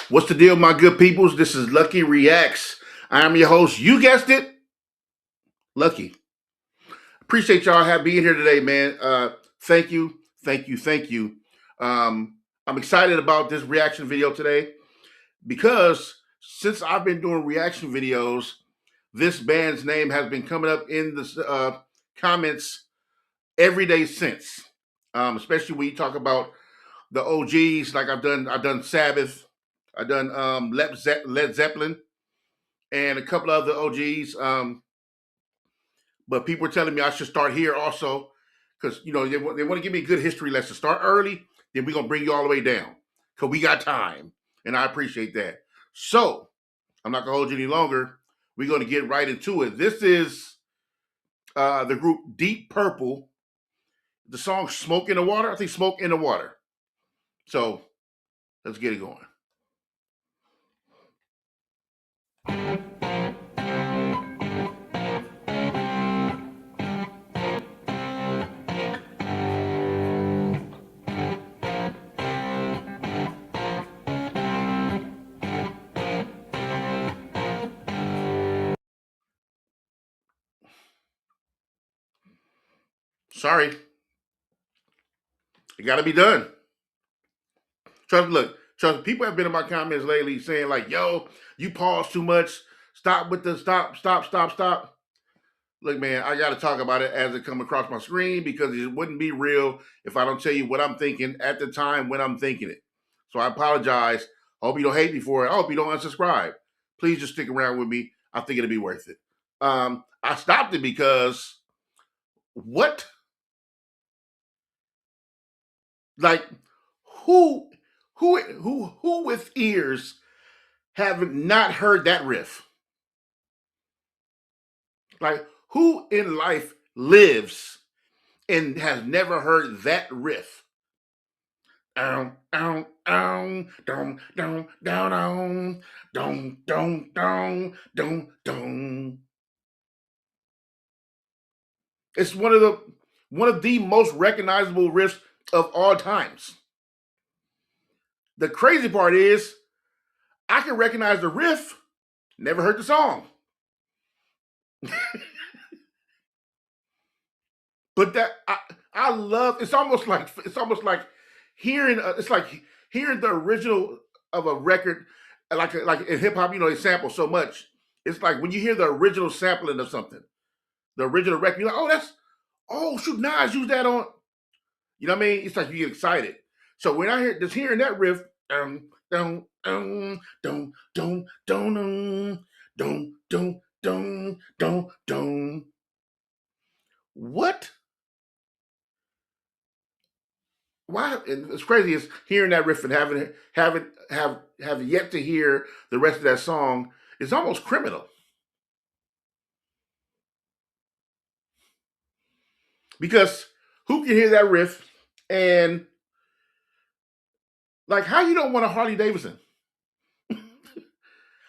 What's the deal, my good peoples? This is Lucky Reacts. I am your host. You guessed it, Lucky. Appreciate y'all being here today, man. Thank you, thank you, thank you. I'm excited about this reaction video today because since I've been doing reaction videos, this band's name has been coming up in the comments every day since. Especially when you talk about the OGs, like I've done Sabbath, I've done Led Zeppelin, and a couple of other OGs. But people are telling me I should start here also because they want to give me a good history lesson. Start early, then we're gonna bring you all the way down because we got time, and I appreciate that. So I'm not gonna hold you any longer. We're gonna get right into it. This is the group Deep Purple. The song "Smoke in the Water." I think "Smoke in the Water." So let's get it going. Sorry. It got to be done. Trust me, people have been in my comments lately saying like, yo, you pause too much. Stop with the stop. Look, man, I got to talk about it as it come across my screen because it wouldn't be real if I don't tell you what I'm thinking at the time when I'm thinking it. So I apologize. I hope you don't hate me for it. I hope you don't unsubscribe. Please just stick around with me. I think it'll be worth it. I stopped it because what? Like, who with ears have not heard that riff? Like, who in life lives and has never heard that riff? It's one of the most recognizable riffs of all times. The crazy part is I can recognize the riff, never heard the song. But that I love. It's almost like hearing. It's like hearing the original of a record, like in hip hop. They sample so much. It's like when you hear the original sampling of something, the original record. You're like, oh shoot, Nas used that on. You know what I mean? It's like you get excited. So when I hearing that riff, what? Why? And it's crazy is hearing that riff and have yet to hear the rest of that song is almost criminal. Because who can hear that riff and like how you don't want a Harley Davidson?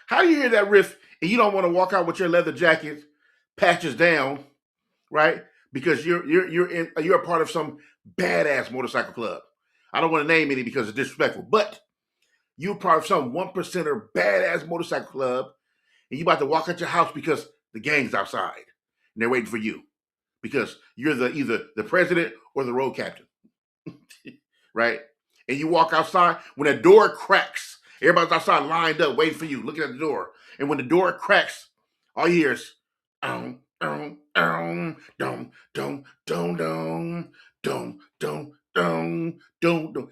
How do you hear that riff and you don't want to walk out with your leather jacket, patches down, right? Because you're a part of some badass motorcycle club. I don't want to name any because it's disrespectful, but you're part of some 1%er badass motorcycle club, and you about to walk out your house because the gang's outside and they're waiting for you because you're either the president or the road captain, right? And you walk outside when a door cracks. Everybody's outside lined up waiting for you, looking at the door. And when the door cracks, all you hear is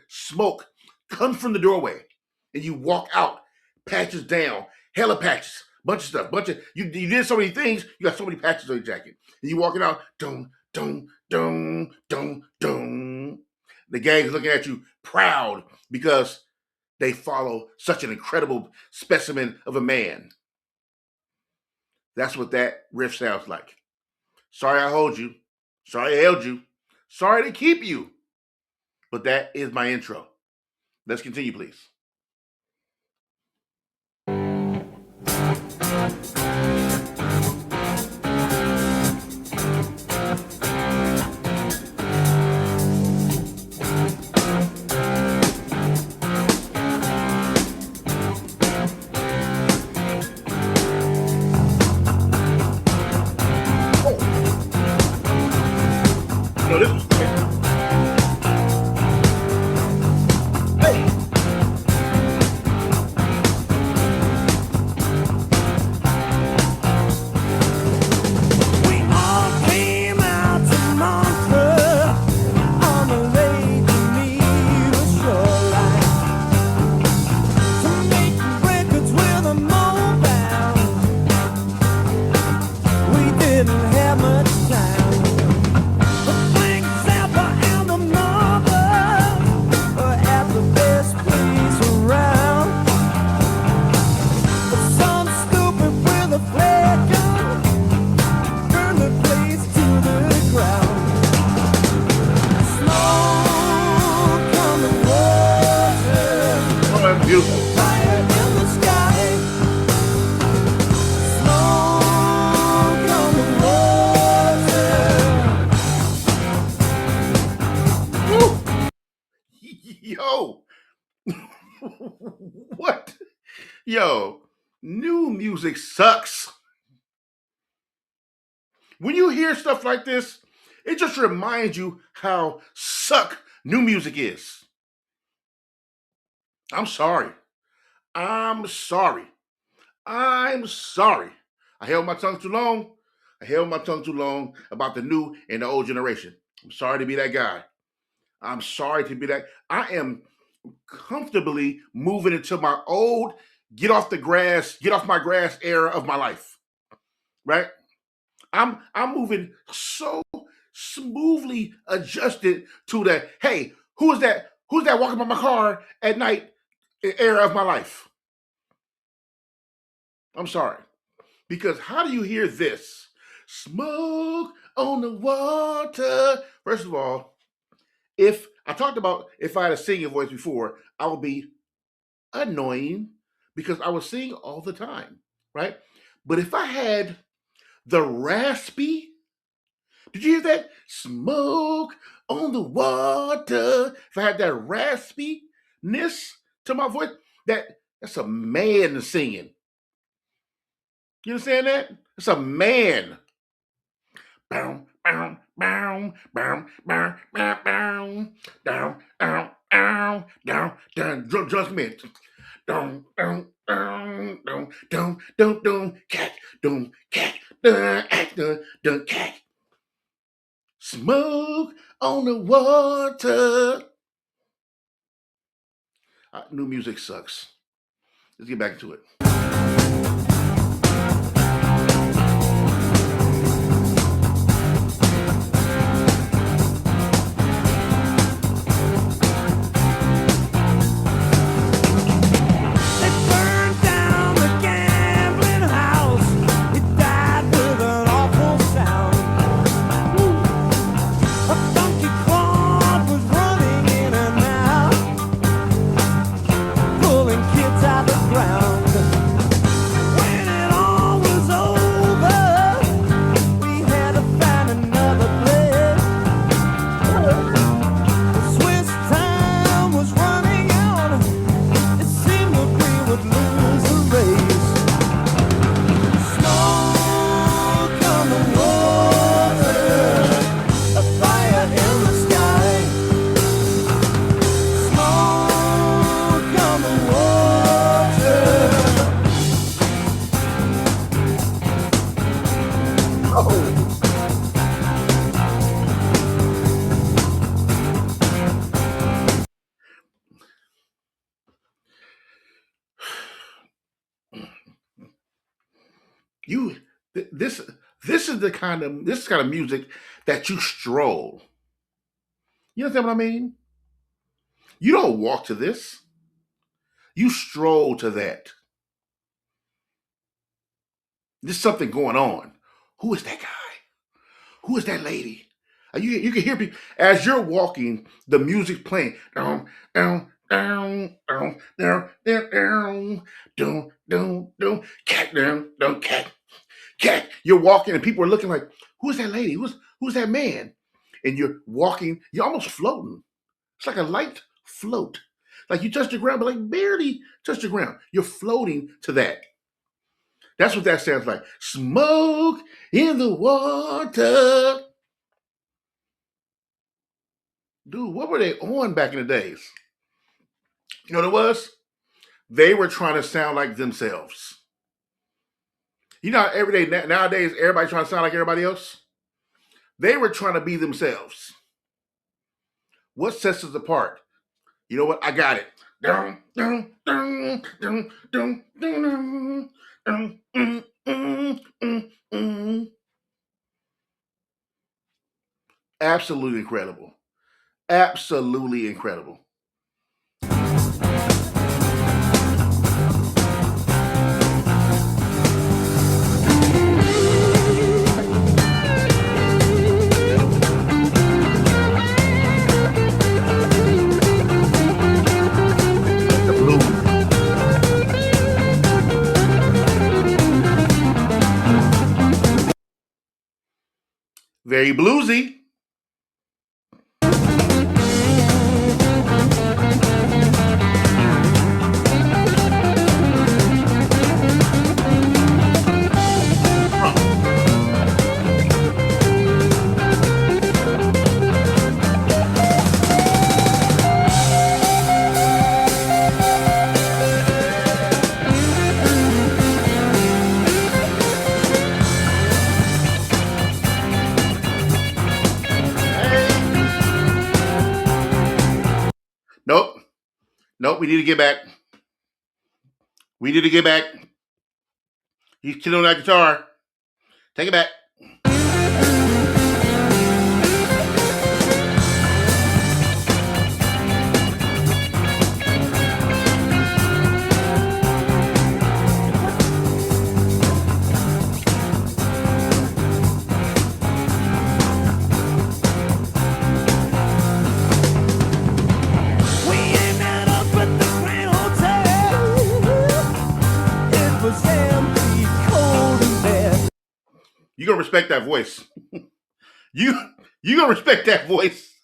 smoke comes from the doorway, and you walk out, patches down, hella patches, bunch of stuff, you did so many things, you got so many patches on your jacket, and you walking out, the gang's looking at you proud because they follow such an incredible specimen of a man. That's what that riff sounds like. Sorry I hold you. Sorry I held you. Sorry to keep you. But that is my intro. Let's continue, please. What? Yo, new music sucks. When you hear stuff like this, it just reminds you how suck new music is. I'm sorry. I'm sorry. I'm sorry. I held my tongue too long. I held my tongue too long about the new and the old generation. I'm sorry to be that guy. I'm sorry to be that. I am comfortably moving into my old get off my grass era of my life. Right? I'm moving so smoothly adjusted to the hey, who is that? Who's that walking by my car at night era of my life? I'm sorry. Because how do you hear this? Smoke on the water. First of all, if I talked about if I had a singing voice before, I would be annoying because I was singing all the time, right? But if I had the raspy, did you hear that? Smoke on the water. If I had that raspiness to my voice, that's a man singing. You understand that? It's a man. Bow, bow, bow, bow, bow, bow, bow, down, down, down, down, down. Just a minute. Down, down, down, down, down, down, down, cat, down, cat, down, cat. Smoke on the water. New music sucks. Let's get back to it. You this this is the kind of music that you stroll. You understand what I mean? You don't walk to this. You stroll to that. There's something going on. Who is that guy? Who is that lady? You can hear people as you're walking. The music playing. Down, down, down, down, down, down, down, down, down, down, cat, down, down, cat, cat. You're walking, and people are looking like, "Who's that lady? Who's that man?" And you're walking. You're almost floating. It's like a light float. Like you touch the ground, but like barely touch the ground. You're floating to that. That's what that sounds like. Smoke in the water. Dude, what were they on back in the days? You know what it was? They were trying to sound like themselves. You know, every day nowadays, everybody trying to sound like everybody else. They were trying to be themselves. What sets us apart? You know what? I got it. Dun, dun, dun, dun, dun, dun, dun, Absolutely incredible. Absolutely incredible. The blues. Very bluesy. Nope, we need to get back. We need to get back. He's killing that guitar. Take it back. You gonna respect that voice. you gonna respect that voice.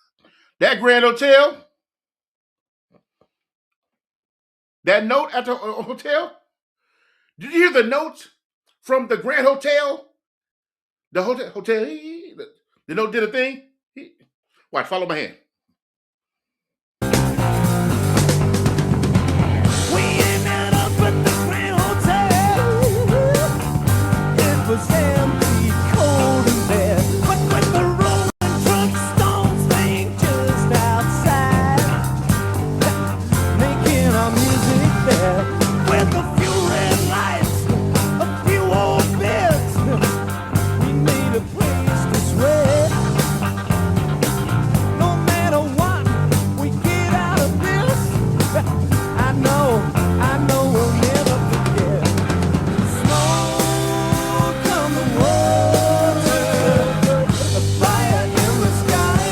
That Grand Hotel. That note at the hotel. Did you hear the notes from the Grand Hotel? The hotel. The note did a thing. Watch. Follow my hand. We ended up at the Grand Hotel. It was empty, cold in there. But when the rolling truck stones playing just outside, making our music there with a few red lights, a few old beds, we made a place to sweat. No matter what we get out of this, I know we'll never forget. Smoke on the water, a fire in the sky.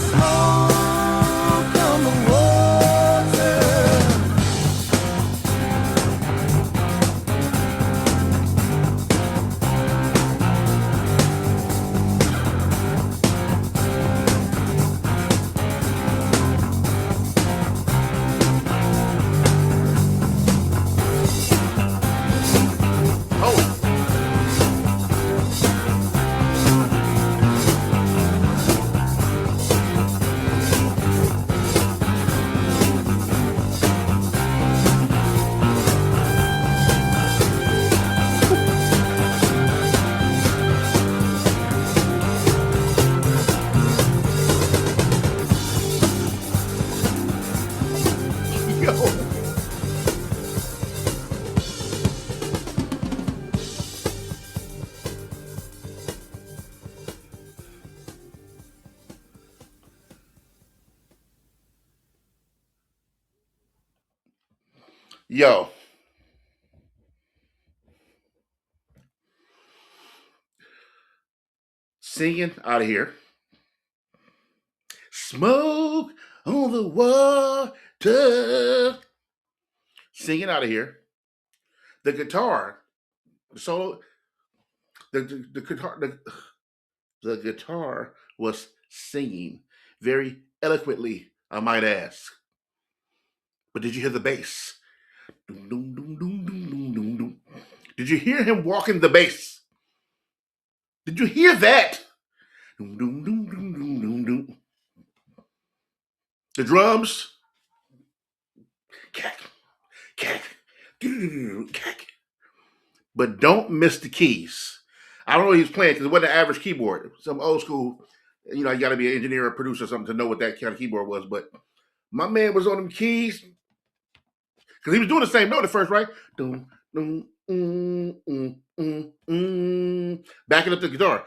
Smoke on the water. Oh. Yo. Yo. Singing out of here. Smoke on the water. Singing out of here. The guitar, the solo, the guitar, the guitar was singing very eloquently, I might ask. But did you hear the bass? Doom, doom, doom, doom, doom, doom, doom, doom. Did you hear him walking the bass? Did you hear that? Doom, doom, doom, doom, doom, doom, doom. The drums. Cack, cack, cack. But don't miss the keys. I don't know what he was playing because it wasn't an average keyboard. Some old school, you got to be an engineer or producer or something to know what that kind of keyboard was. But my man was on them keys because he was doing the same note at first, right? Doom, doom, backing up the guitar.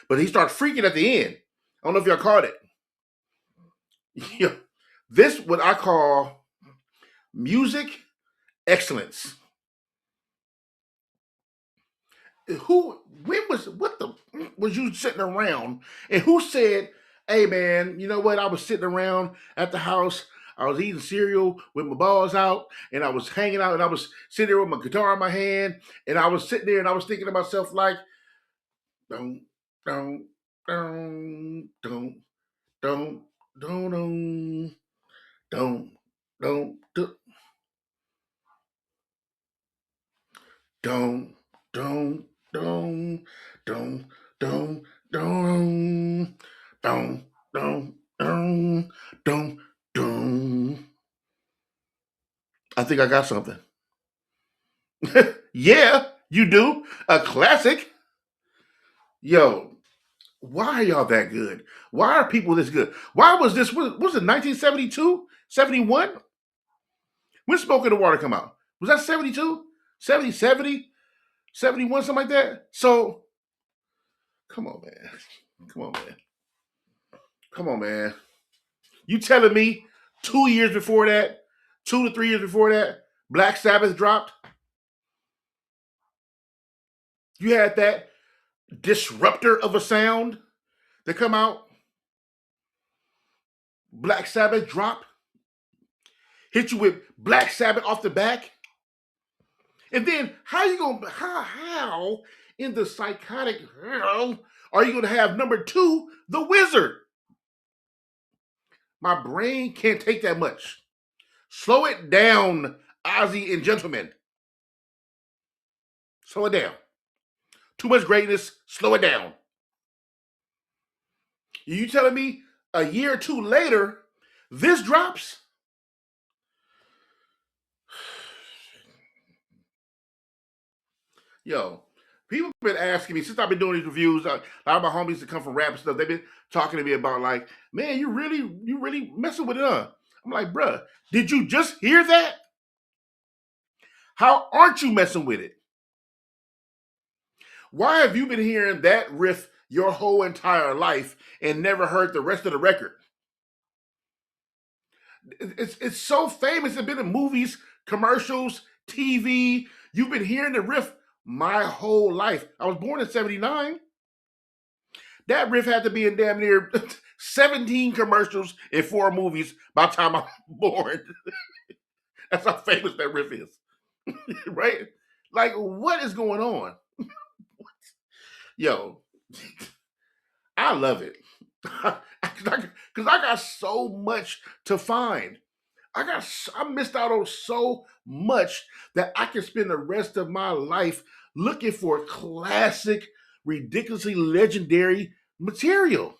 But he started freaking at the end. I don't know if y'all caught it. This what I call music excellence. What was you sitting around and who said, hey man, you know what? I was sitting around at the house. I was eating cereal with my balls out and I was hanging out and I was sitting there with my guitar in my hand and I was sitting there and I was thinking to myself like, don't, don't, don't, don't, don't, don't, don't, don't, don't, don't, don't, don't, don't, don't, don't, don't, don't, don't, don't. I think I got something. Yeah, you do. A classic. Yo, Why are y'all that good? Why are people this good? Why was this? Was it 1972, 71? When Smoke in the Water come out? Was that 72, 70, 70, 71, something like that? So, come on, man. Come on, man. Come on, man. You telling me 2 years before that, 2 to 3 years before that, Black Sabbath dropped? You had that disruptor of a sound that come out. Black Sabbath drop. Hit you with Black Sabbath off the back. And then how in the psychotic hell are you gonna have number two, The Wizard? My brain can't take that much. Slow it down, Ozzy and gentlemen. Slow it down. Too much greatness, slow it down. You telling me a year or two later, this drops? Yo, people have been asking me since I've been doing these reviews. A lot of my homies that come from rap and stuff, they've been talking to me about like, man, you really messing with it, huh? I'm like, bruh, did you just hear that? How aren't you messing with it? Why have you been hearing that riff your whole entire life and never heard the rest of the record? It's so famous. It's been in movies, commercials, TV. You've been hearing the riff my whole life. I was born in 79. That riff had to be in damn near 17 commercials and 4 movies by the time I was born. That's how famous that riff is. Right? Like, what is going on? Yo, I love it. Because I got so much to find. I missed out on so much that I can spend the rest of my life looking for classic, ridiculously legendary material.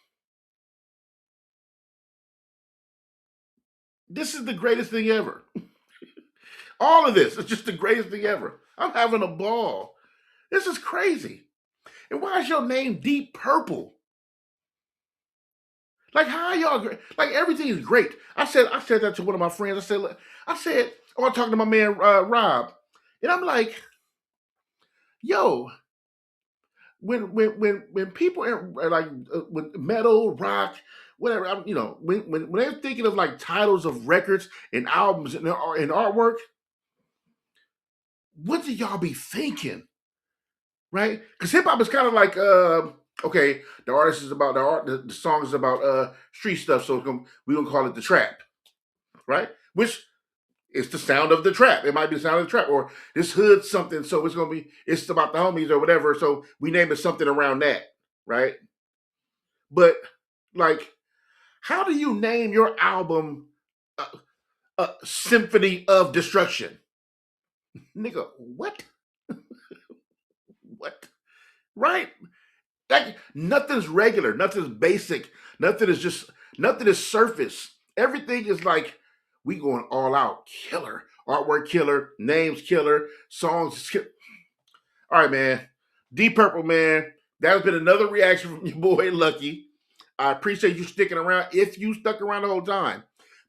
This is the greatest thing ever. All of this is just the greatest thing ever. I'm having a ball. This is crazy. And why is your name Deep Purple? Like how y'all like everything is great. I said that to one of my friends. I said, oh, I'm talking to my man Rob, and I'm like, yo, when people are like when metal, rock, whatever, when they're thinking of like titles of records and albums and artwork, what do y'all be thinking, right? Because hip hop is kind of like okay, the artist is about the art, the song is about street stuff, so we're gonna call it the trap, right? Which is the sound of the trap. It might be the sound of the trap, or this hood something. So it's about the homies or whatever. So we name it something around that, right? But like, how do you name your album Symphony of Destruction? Nigga, what? What? Right? Like nothing's regular, nothing's basic, nothing is surface. Everything is like we going all out, killer, artwork killer, names killer, songs. All right, man. Deep Purple, man. That has been another reaction from your boy Lucky. I appreciate you sticking around. If you stuck around the whole time,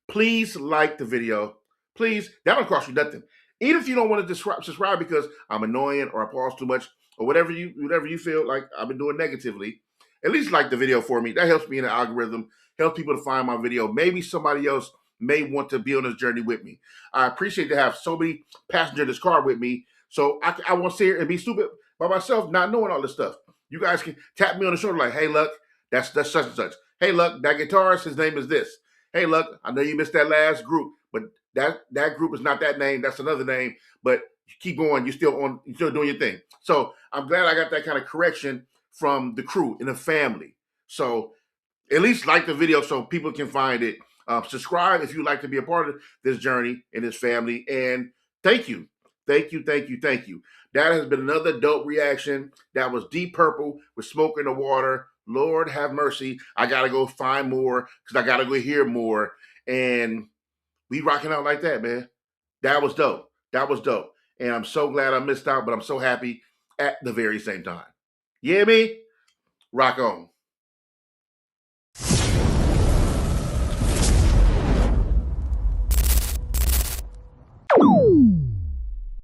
please like the video. Please, that don't cost you nothing. Even if you don't want to subscribe because I'm annoying or I pause too much or whatever you feel like I've been doing negatively, at least like the video for me. That helps me in the algorithm, helps people to find my video. Maybe somebody else may want to be on this journey with me. I appreciate to have so many passengers in this car with me, so I won't sit here and be stupid by myself, not knowing all this stuff. You guys can tap me on the shoulder like, hey, Luck, that's such and such. Hey, Luck, that guitarist, his name is this. Hey, Luck, I know you missed that last group, but that group is not that name. That's another name. But keep going. You're still doing your thing. So I'm glad I got that kind of correction from the crew and the family. So at least like the video so people can find it. Subscribe if you'd like to be a part of this journey and this family. And thank you. Thank you. That has been another dope reaction. That was Deep Purple with Smoke in the Water. Lord have mercy. I got to go find more because I got to go hear more. And we rocking out like that, man. That was dope. And I'm so glad I missed out, but I'm so happy at the very same time. You hear me? Rock on.